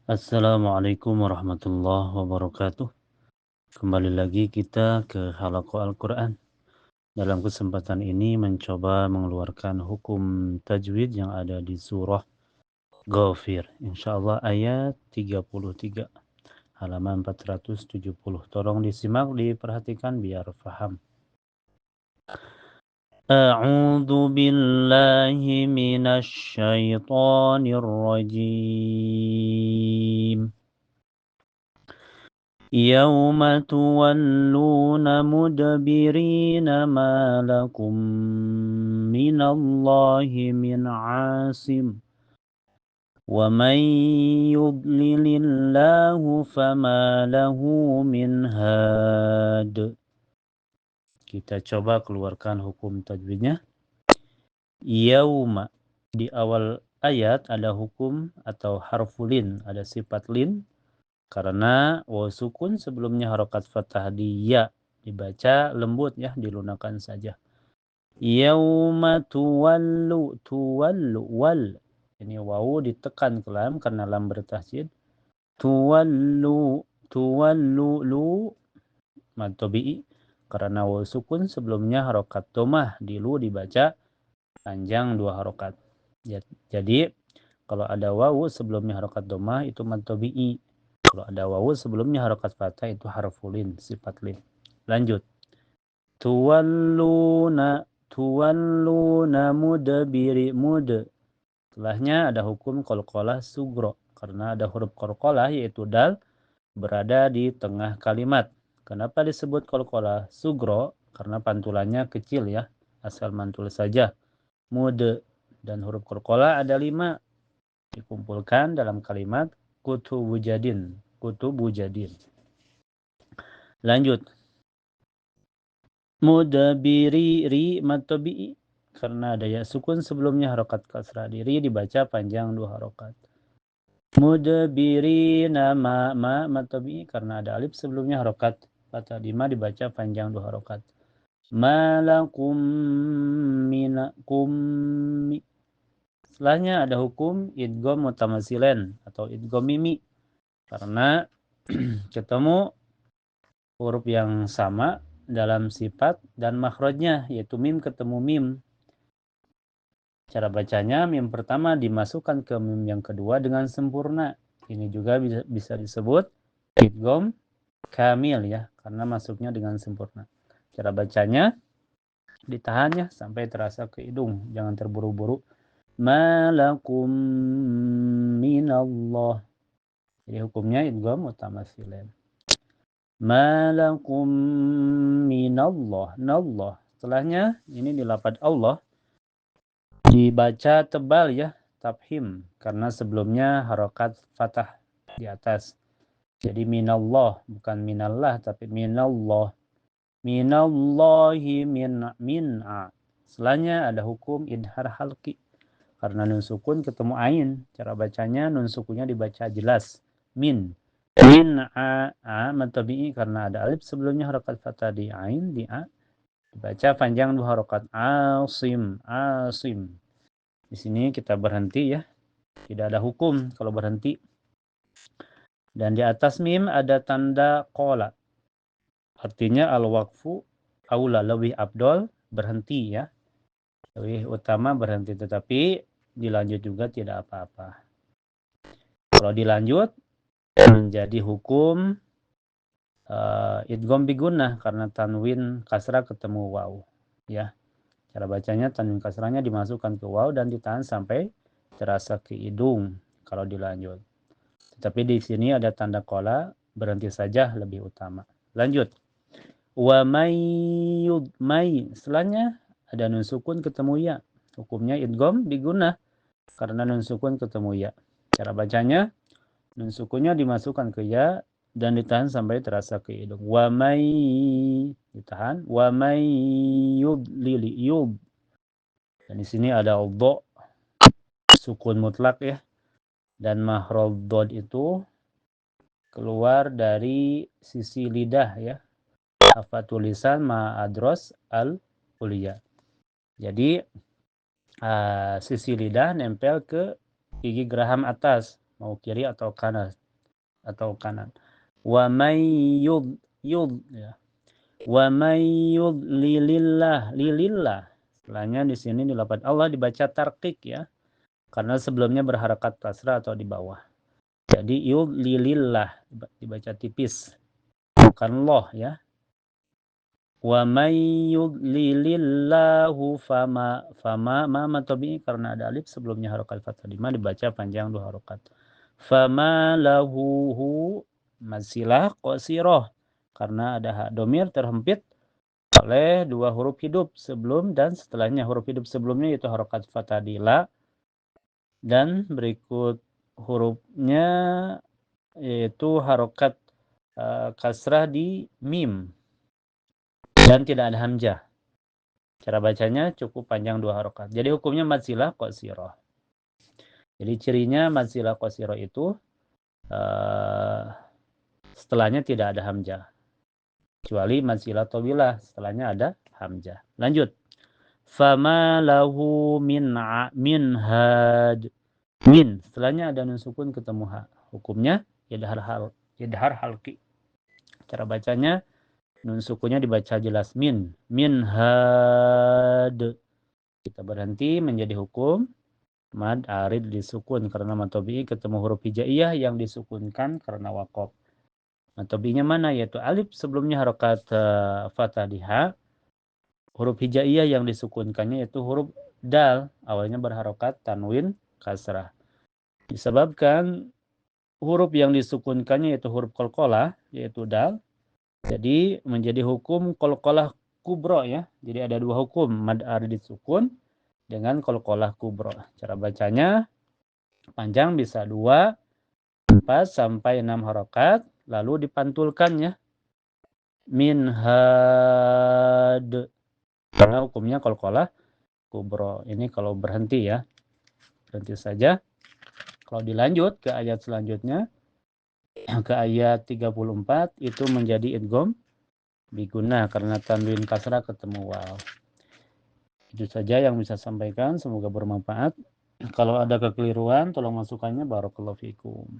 Assalamualaikum warahmatullahi wabarakatuh. Kembali lagi kita ke Halaqah Al-Quran. Dalam kesempatan ini mencoba mengeluarkan hukum tajwid yang ada di surah Ghafir. Insyaallah ayat 33, halaman 470. Tolong disimak, diperhatikan biar paham. A'udzu billahi minasy syaithanir rajim. يوم تولون مدبرين ما لكم من الله من عاصم ومن يضلل الله فما له من هاد. Kita coba keluarkan hukum tajwidnya. Yauma, di awal ayat ada hukum atau harfulin, ada sifat lin. Karena waw sukun sebelumnya harokat fathah di ya, dibaca lembut ya, dilunakan saja. Yauma tuwallu, tuwallu, wal. Ini wawu ditekan ke lam karena lam bertasydid. Tuwallu, tuwallu, lu. Mad tabi'i. Karena waw sukun sebelumnya harokat domah di lu dibaca panjang 2 harokat. Jadi kalau ada wawu sebelumnya harokat domah itu mad tabi'i. Kalau ada wawu sebelumnya harokat fathah itu harfulin, sifat lin. Lanjut. Tuwalluna, tuwalluna mudabiri, mud. Setelahnya ada hukum qalqalah sugro. Karena ada huruf qalqalah yaitu dal berada di tengah kalimat. Kenapa disebut qalqalah sugro? Karena pantulannya kecil ya. Asal mantul saja. Mud. Dan huruf qalqalah ada 5. Dikumpulkan dalam kalimat kutubu jadin. Kutubu jadin. Lanjut. Mudabiri, ri matabi'i. Karena ada ya sukun sebelumnya harokat kasrah. Diri dibaca panjang 2 harokat. Mudabiri nama ma matabi'i. Karena ada alif sebelumnya harokat fathah dima dibaca panjang 2 harokat. Malakum minakum. Setelahnya ada hukum idgham mutamasilen atau idgham mimi. Karena ketemu huruf yang sama dalam sifat dan makhrajnya, yaitu mim ketemu mim. Cara bacanya, mim pertama dimasukkan ke mim yang kedua dengan sempurna. Ini juga bisa disebut idgham kamil ya, karena masuknya dengan sempurna. Cara bacanya ditahannya sampai terasa ke hidung, jangan terburu-buru. Malakum minallah. Jadi hukumnya idgham mutamasilen. Malakum minallah. Nallah. Setelahnya ini di lafadz Allah dibaca tebal ya, tafhim, karena sebelumnya harokat fathah di atas. Jadi minallah, bukan minallah tapi minallah. Minallahi min'a. Setelahnya ada hukum idhar halki. Karena nun sukun ketemu ain, cara bacanya nun sukunnya dibaca jelas. Min. Min a matabi'i karena ada alif sebelumnya harokat fathah di ain, di a. Dibaca panjang 2 harokat. Asim, asim. Di sini kita berhenti ya. Tidak ada hukum kalau berhenti. Dan di atas mim ada tanda qola. Artinya al-waqfu aula, lebih abdol berhenti ya. Lebih utama berhenti, tetapi dilanjut juga tidak apa-apa. Kalau dilanjut menjadi hukum idgham bigunnah karena tanwin kasrah ketemu waw ya. Cara bacanya tanwin kasrahnya dimasukkan ke waw dan ditahan sampai terasa ke hidung kalau dilanjut. Tetapi di sini ada tanda qola, berhenti saja lebih utama. Lanjut. Wa may, setelahnya ada nun sukun ketemu ya. Hukumnya idgham bigunnah karena nun sukun ketemu ya. Cara bacanya nun sukunnya dimasukkan ke ya dan ditahan sampai terasa ke hidung. Wa may, ditahan. Wa may yudlili, yub. Dan di sini ada dha, sukun mutlak ya. Dan mahraj dhad itu keluar dari sisi lidah ya. Hafa tulisan ma'adros al-ulya. Jadi sisi lidah nempel ke gigi geraham atas, mau kiri atau kanan. atau kanan. Wa may yud ya. Wa may yudlilillah, lilillah. Setelahnya di sini di lafaz Allah dibaca tarqiq ya. Karena sebelumnya berharakat kasrah atau di bawah. Jadi yudlilillah dibaca tipis. Bukan loh ya. Wa may yudlilillahu fama ma tabi'i karena ada alif sebelumnya harakat fathah 5 dibaca panjang 2 harakat. Fama lahu masilah qasirah karena ada hak domir terhempit oleh 2 huruf hidup sebelum dan setelahnya. Huruf hidup sebelumnya yaitu harakat fathah di la dan berikut hurufnya yaitu harakat kasrah di mim. Dan tidak ada hamzah. Cara bacanya cukup panjang 2 harokat. Jadi hukumnya madzilah qasirah. Jadi cirinya madzilah qasirah itu setelahnya tidak ada hamzah. Kecuali madzilah tawilah setelahnya ada hamzah. Lanjut. Fama lahu min had. Min setelahnya ada nun sukun ketemu ha. Hukumnya idhar halqi. Cara bacanya nun sukunya dibaca jelas min had. Kita berhenti menjadi hukum mad arid disukun karena mad tabi'i ketemu huruf hijaiyah yang disukunkan karena waqaf. Mad tabi'inya mana yaitu alif sebelumnya harokat fathah di ha. Huruf hijaiyah yang disukunkannya yaitu huruf dal awalnya berharokat tanwin kasrah. Disebabkan huruf yang disukunkannya yaitu huruf qalqalah yaitu dal. Jadi menjadi hukum qalqalah kubro ya. Jadi ada 2 hukum mad arid disukun dengan qalqalah kubro. Cara bacanya panjang bisa 2, 4 sampai 6 harokat lalu dipantulkan ya. Min had. Karena hukumnya qalqalah kubro. Ini kalau berhenti ya. Berhenti saja. Kalau dilanjut ke ayat selanjutnya ke ayat 34 itu menjadi idgham biguna karena tanwin kasrah ketemu waw. Itu saja yang bisa sampaikan, semoga bermanfaat. Kalau ada kekeliruan tolong masukannya, barakallahu fikum.